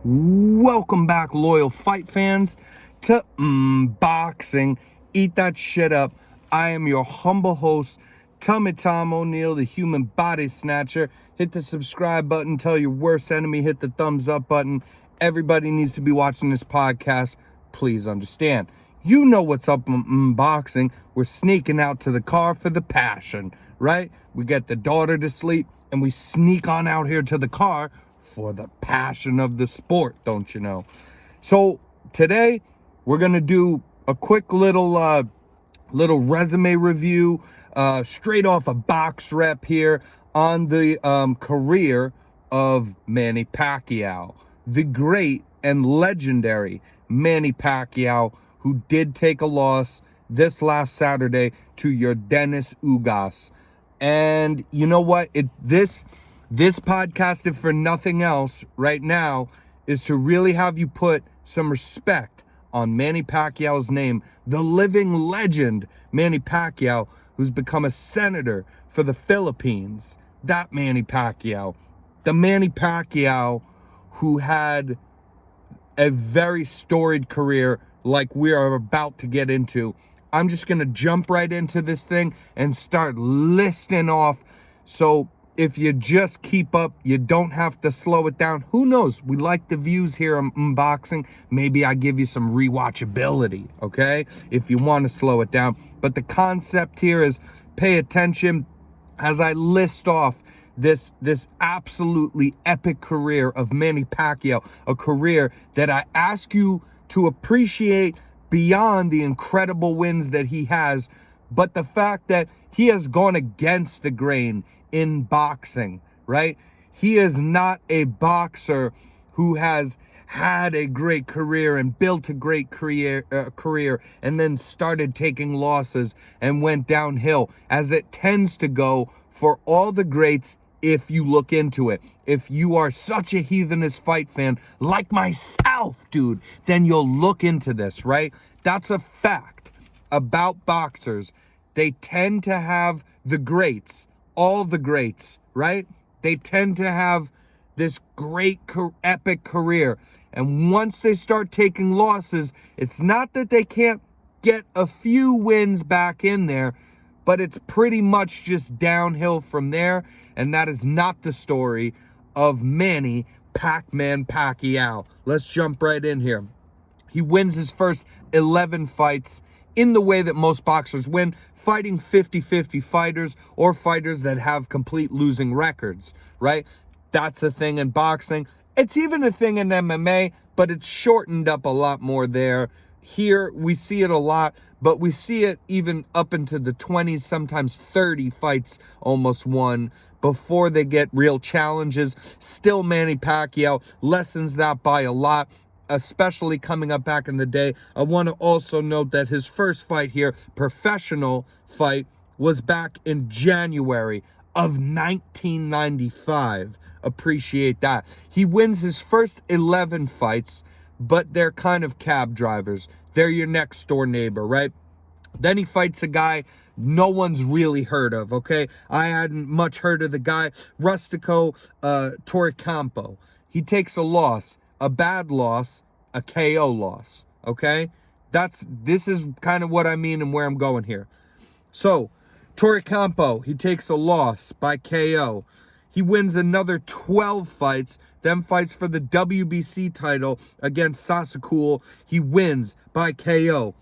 Welcome back, loyal fight fans, to Boxing. Eat that shit up. I am your humble host, Tummy Tom O'Neill, the human body snatcher. Hit the subscribe button. Tell your worst enemy, hit the thumbs up button. Everybody needs to be watching this podcast. Please understand. You know what's up in boxing. We're sneaking out to the car for the passion, right? We get the daughter to sleep, and we sneak on out here to the car for the passion of the sport, don't you know? So today we're gonna do a quick little resume review, straight off a box rep here on the career of Manny Pacquiao, the great and legendary Manny Pacquiao, who did take a loss this last Saturday to your Dennis Ugas. And you know what? This podcast, if for nothing else right now, is to really have you put some respect on Manny Pacquiao's name, the living legend Manny Pacquiao, who's become a senator for the Philippines. That Manny Pacquiao, the Manny Pacquiao who had a very storied career like we are about to get into. I'm just going to jump right into this thing and start listing off. So if you just keep up, you don't have to slow it down. Who knows? We like the views here on boxing. Maybe I give you some rewatchability, okay? If you want to slow it down. But the concept here is pay attention as I list off this absolutely epic career of Manny Pacquiao, a career that I ask you to appreciate beyond the incredible wins that he has, but the fact that he has gone against the grain in boxing, right? He is not a boxer who has had a great career and built a great career and then started taking losses and went downhill, as it tends to go for all the greats. If you look into it, if you are such a heathenist fight fan like myself, dude, then you'll look into this, right? That's a fact about boxers. They tend to have the greats, all the greats, right? They tend to have this great epic career. And once they start taking losses, it's not that they can't get a few wins back in there, but it's pretty much just downhill from there. And that is not the story of Manny Pac-Man Pacquiao. Let's jump right in here. He wins his first 11 fights in the way that most boxers win, fighting 50-50 fighters or fighters that have complete losing records, right? That's a thing in boxing. It's even a thing in MMA, but it's shortened up a lot more there. Here, we see it a lot, but we see it even up into the 20s, sometimes 30 fights almost won before they get real challenges. Still, Manny Pacquiao lessens that by a lot, especially coming up back in the day. I want to also note that his first fight here, professional fight, was back in January of 1995. Appreciate that. He wins his first 11 fights, but they're kind of cab drivers. They're your next door neighbor, right? Then he fights a guy no one's really heard of, okay? I hadn't much heard of the guy, Rustico Torrecampo. He takes a loss, a bad loss, a KO loss, okay? This is kind of what I mean and where I'm going here. So, Torrecampo, he takes a loss by KO. He wins another 12 fights, then fights for the WBC title against Sasakul. He wins by KO.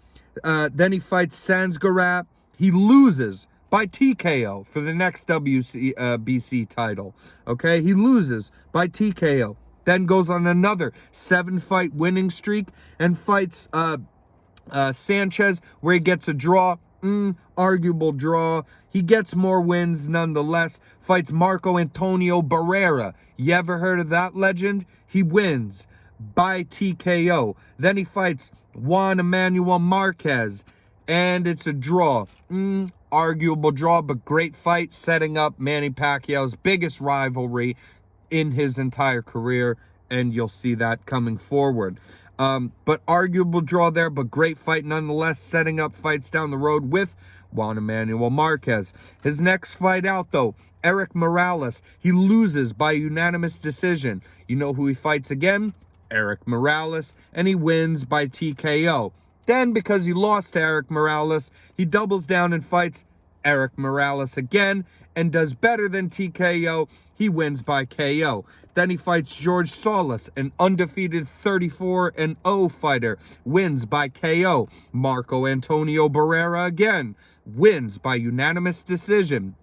Then he fights Sansgarat. He loses by TKO for the next WBC title. Okay, he loses by TKO. Then goes on another 7-fight winning streak and fights Sanchez, where he gets a draw. Arguable draw. He gets more wins nonetheless. Fights Marco Antonio Barrera. You ever heard of that legend? He wins by TKO. Then he fights Juan Emmanuel Marquez, and it's a draw. Arguable draw, but great fight, setting up Manny Pacquiao's biggest rivalry in his entire career, and you'll see that coming forward. But arguable draw there, but great fight nonetheless, setting up fights down the road with Juan Emmanuel Marquez. His next fight out, though, Eric Morales. He loses by unanimous decision. You know who he fights again? Eric Morales, and he wins by TKO. Then, because he lost to Eric Morales, he doubles down and fights Eric Morales again and does better than TKO. He wins by KO. Then he fights George Solis, an undefeated 34-0 fighter, wins by KO. Marco Antonio Barrera again wins by unanimous decision.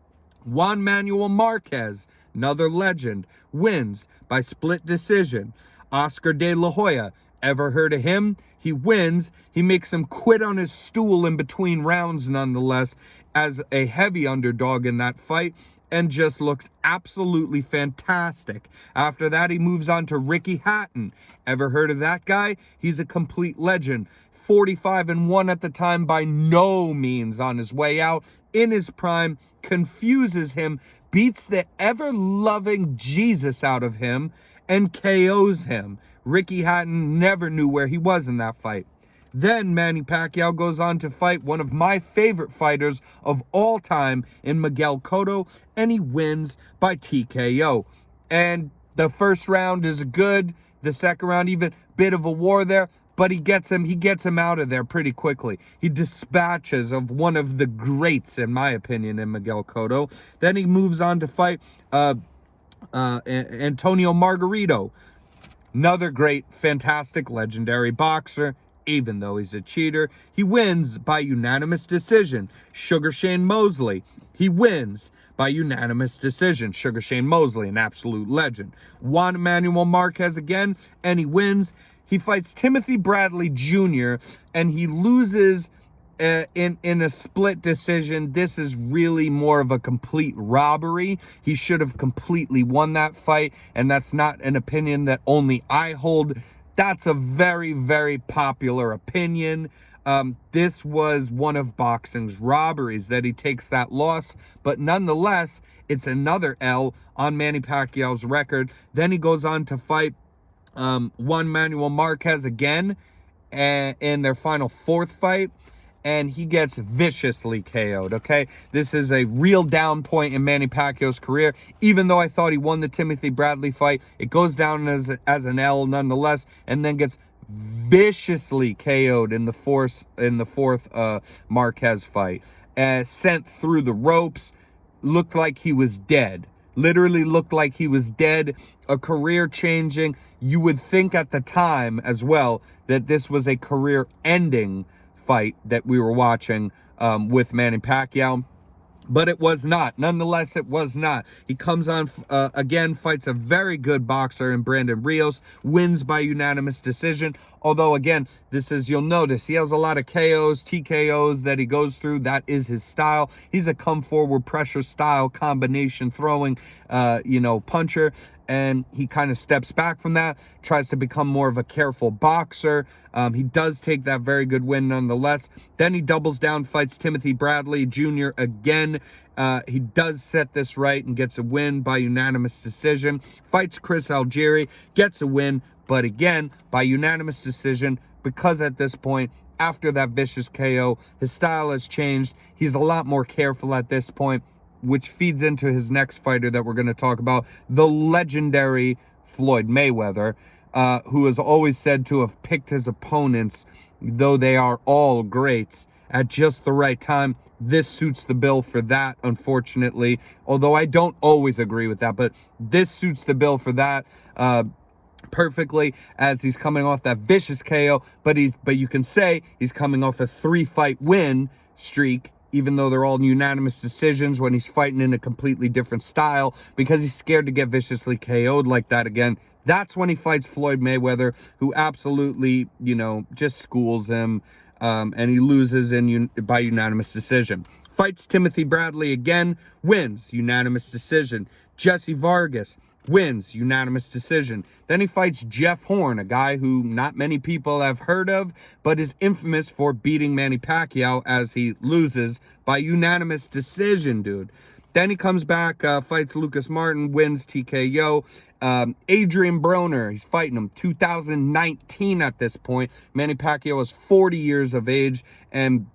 Juan Manuel Marquez, another legend, wins by split decision. Oscar De La Hoya, ever heard of him? He wins. He makes him quit on his stool in between rounds nonetheless as a heavy underdog in that fight and just looks absolutely fantastic. After that, he moves on to Ricky Hatton. Ever heard of that guy? He's a complete legend. 45-1 at the time, by no means on his way out, in his prime, confuses him, beats the ever-loving Jesus out of him, and KOs him. Ricky Hatton never knew where he was in that fight. Then Manny Pacquiao goes on to fight one of my favorite fighters of all time in Miguel Cotto, and he wins by TKO. And the first round is good. The second round, even bit of a war there, but he gets him out of there pretty quickly. He dispatches of one of the greats, in my opinion, in Miguel Cotto. Then he moves on to fight Antonio Margarito, another great, fantastic, legendary boxer. Even though he's a cheater, he wins by unanimous decision. Sugar Shane Mosley, he wins by unanimous decision. Sugar Shane Mosley, an absolute legend. Juan Manuel Marquez again, and he wins. He fights Timothy Bradley Jr., and he loses in a split decision. This is really more of a complete robbery. He should have completely won that fight, and that's not an opinion that only I hold. That's a very, very popular opinion. This was one of boxing's robberies that he takes that loss, but nonetheless, it's another L on Manny Pacquiao's record. Then he goes on to fight Juan Manuel Marquez again in their final fourth fight, and he gets viciously KO'd, okay? This is a real down point in Manny Pacquiao's career. Even though I thought he won the Timothy Bradley fight, it goes down as an L nonetheless, and then gets viciously KO'd in the fourth Marquez fight. Sent through the ropes, looked like he was dead. Literally looked like he was dead, a career-changing. You would think at the time as well that this was a career-ending fight that we were watching with Manny Pacquiao, but it was not. Nonetheless, it was not. He comes on again, fights a very good boxer in Brandon Rios, wins by unanimous decision. Although, again, this is, you'll notice, he has a lot of KOs, TKOs that he goes through. That is his style. He's a come-forward pressure style combination throwing, puncher. And he kind of steps back from that, tries to become more of a careful boxer. He does take that very good win nonetheless. Then he doubles down, fights Timothy Bradley Jr. again. He does set this right and gets a win by unanimous decision. Fights Chris Algieri, gets a win, but again, by unanimous decision, because at this point, after that vicious KO, his style has changed. He's a lot more careful at this point, which feeds into his next fighter that we're going to talk about, the legendary Floyd Mayweather, who is always said to have picked his opponents, though they are all greats, at just the right time. This suits the bill for that, unfortunately, although I don't always agree with that, but this suits the bill for that perfectly, as he's coming off that vicious KO, but you can say he's coming off a 3-fight win streak, even though they're all unanimous decisions, when he's fighting in a completely different style because he's scared to get viciously KO'd like that again. That's when he fights Floyd Mayweather, who absolutely, just schools him, and he loses by unanimous decision. Fights Timothy Bradley again, wins, unanimous decision. Jesse Vargas wins, unanimous decision. Then he fights Jeff Horn, a guy who not many people have heard of, but is infamous for beating Manny Pacquiao, as he loses by unanimous decision, dude. Then he comes back, fights Lucas Martin, wins TKO. Adrian Broner, he's fighting him 2019 at this point. Manny Pacquiao is 40 years of age and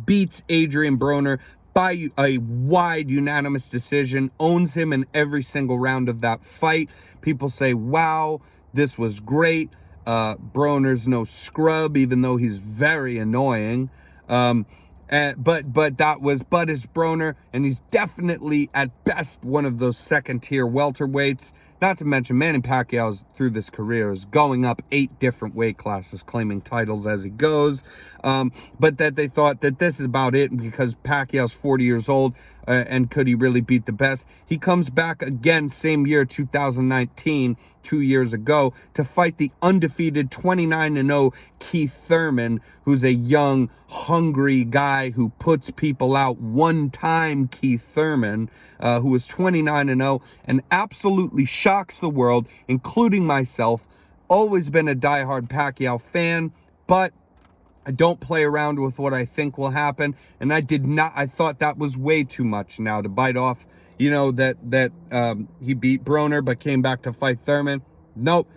beats Adrian Broner by a wide unanimous decision, owns him in every single round of that fight. People say, wow, this was great. Broner's no scrub, even though he's very annoying. But it's Broner, and he's definitely at best one of those second-tier welterweights. Not to mention Manny Pacquiao through this career is going up 8 different weight classes, claiming titles as he goes. But that they thought that this is about it because Pacquiao's 40 years old, and could he really beat the best? He comes back again same year, 2019, 2 years ago, to fight the undefeated 29-0 Keith Thurman, who's a young, hungry guy who puts people out. One-time Keith Thurman, who was 29-0 and absolutely shocks the world, including myself. Always been a diehard Pacquiao fan, but I don't play around with what I think will happen, and I thought that was way too much now to bite off, that he beat Broner but came back to fight Thurman. Nope.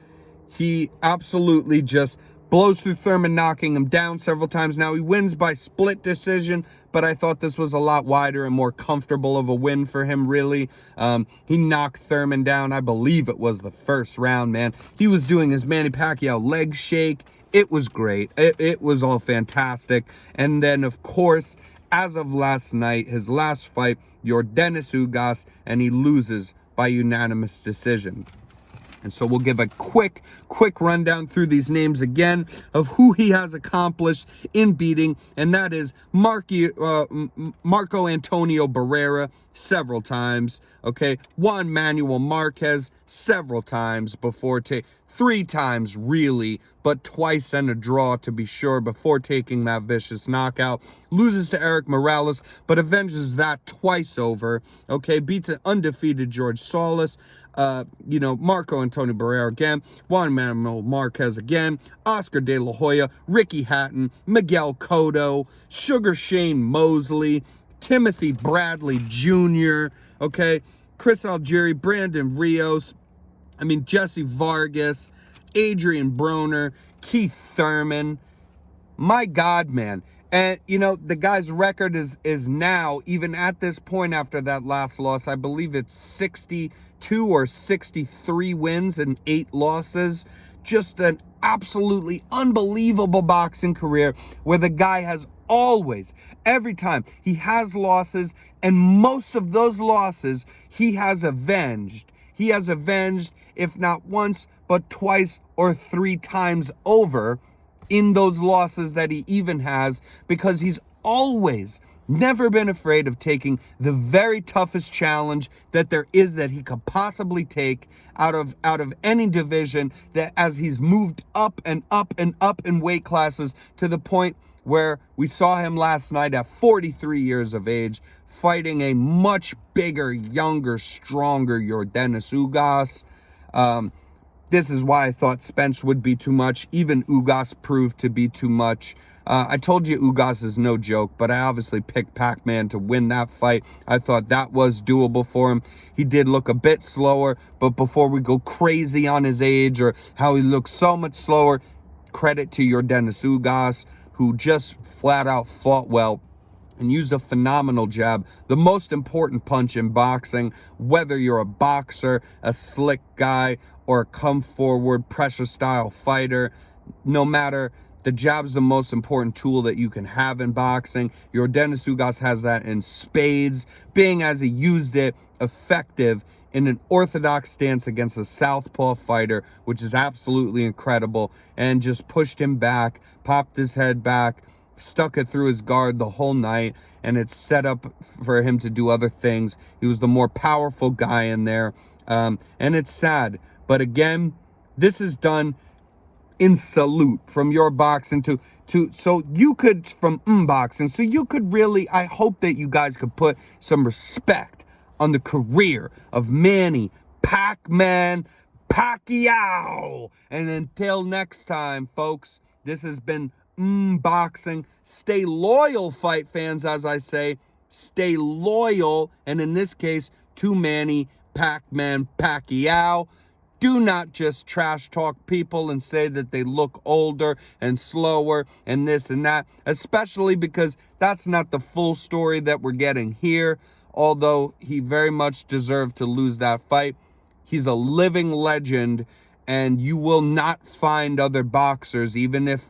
He absolutely just blows through Thurman, knocking him down several times. Now, he wins by split decision, but I thought this was a lot wider and more comfortable of a win for him, really. He knocked Thurman down. I believe it was the first round, man. He was doing his Manny Pacquiao leg shake. It was great. It was all fantastic. And then, of course, as of last night, his last fight, Yordenis Ugas, and he loses by unanimous decision. And so we'll give a quick rundown through these names again of who he has accomplished in beating, and that is Marco Antonio Barrera several times, okay? Juan Manuel Marquez several times before 3 times really, but twice and a draw to be sure before taking that vicious knockout. Loses to Eric Morales, but avenges that twice over, okay? Beats an undefeated George Salas. Marco Antonio Barrera again, Juan Manuel Marquez again, Oscar De La Hoya, Ricky Hatton, Miguel Cotto, Sugar Shane Mosley, Timothy Bradley Jr., okay, Chris Algieri, Brandon Rios, Jesse Vargas, Adrian Broner, Keith Thurman. My God, man. And, the guy's record is now, even at this point after that last loss, I believe it's 62 or 63 wins and 8 losses. Just an absolutely unbelievable boxing career where the guy has always, every time, he has losses, and most of those losses he has avenged. He has avenged, if not once, but twice or 3 times over in those losses that he even has, because he's always never been afraid of taking the very toughest challenge that there is that he could possibly take out of any division, that as he's moved up and up and up in weight classes to the point where we saw him last night at 43 years of age fighting a much bigger, younger, stronger Yordenis Ugas. This is why I thought Spence would be too much. Even Ugas proved to be too much. I told you Ugas is no joke, but I obviously picked Pac-Man to win that fight. I thought that was doable for him. He did look a bit slower, but before we go crazy on his age or how he looks so much slower, credit to Yordenis Ugas, who just flat out fought well and used a phenomenal jab, the most important punch in boxing, whether you're a boxer, a slick guy, or a come-forward, pressure-style fighter. No matter, the jab's the most important tool that you can have in boxing. Yordenis Ugas has that in spades, being as he used it effective in an orthodox stance against a southpaw fighter, which is absolutely incredible, and just pushed him back, popped his head back, stuck it through his guard the whole night, and it's set up for him to do other things. He was the more powerful guy in there, and it's sad. But again, this is done in salute from your boxing so you could, from boxing, so you could really, I hope that you guys could put some respect on the career of Manny Pac-Man Pacquiao. And until next time, folks, this has been boxing. Stay loyal, fight fans, as I say. Stay loyal, and in this case, to Manny Pac-Man Pacquiao. Do not just trash talk people and say that they look older and slower and this and that, especially because that's not the full story that we're getting here. Although he very much deserved to lose that fight, he's a living legend, And you will not find other boxers, even if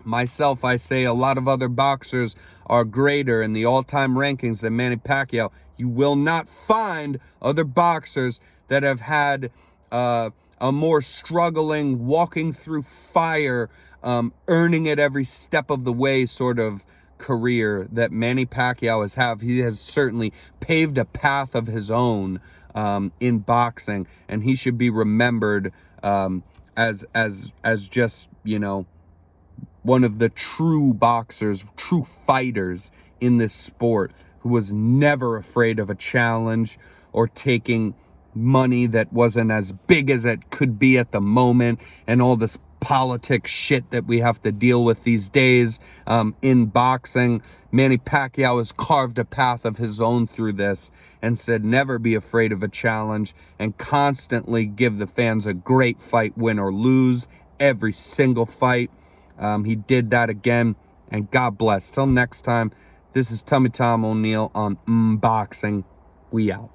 myself, I say a lot of other boxers are greater in the all-time rankings than Manny Pacquiao. You will not find other boxers that have had a more struggling, walking through fire, earning it every step of the way sort of career that Manny Pacquiao has had. He has certainly paved a path of his own in boxing, and he should be remembered as just, you know, one of the true boxers, true fighters in this sport, who was never afraid of a challenge or taking money that wasn't as big as it could be at the moment, and all this politics shit that we have to deal with these days in boxing. Manny Pacquiao has carved a path of his own through this and said never be afraid of a challenge, and constantly give the fans a great fight, win or lose, every single fight. He did that again, and God bless. Till next time, this is Tummy Tom O'Neill on Boxing. We out.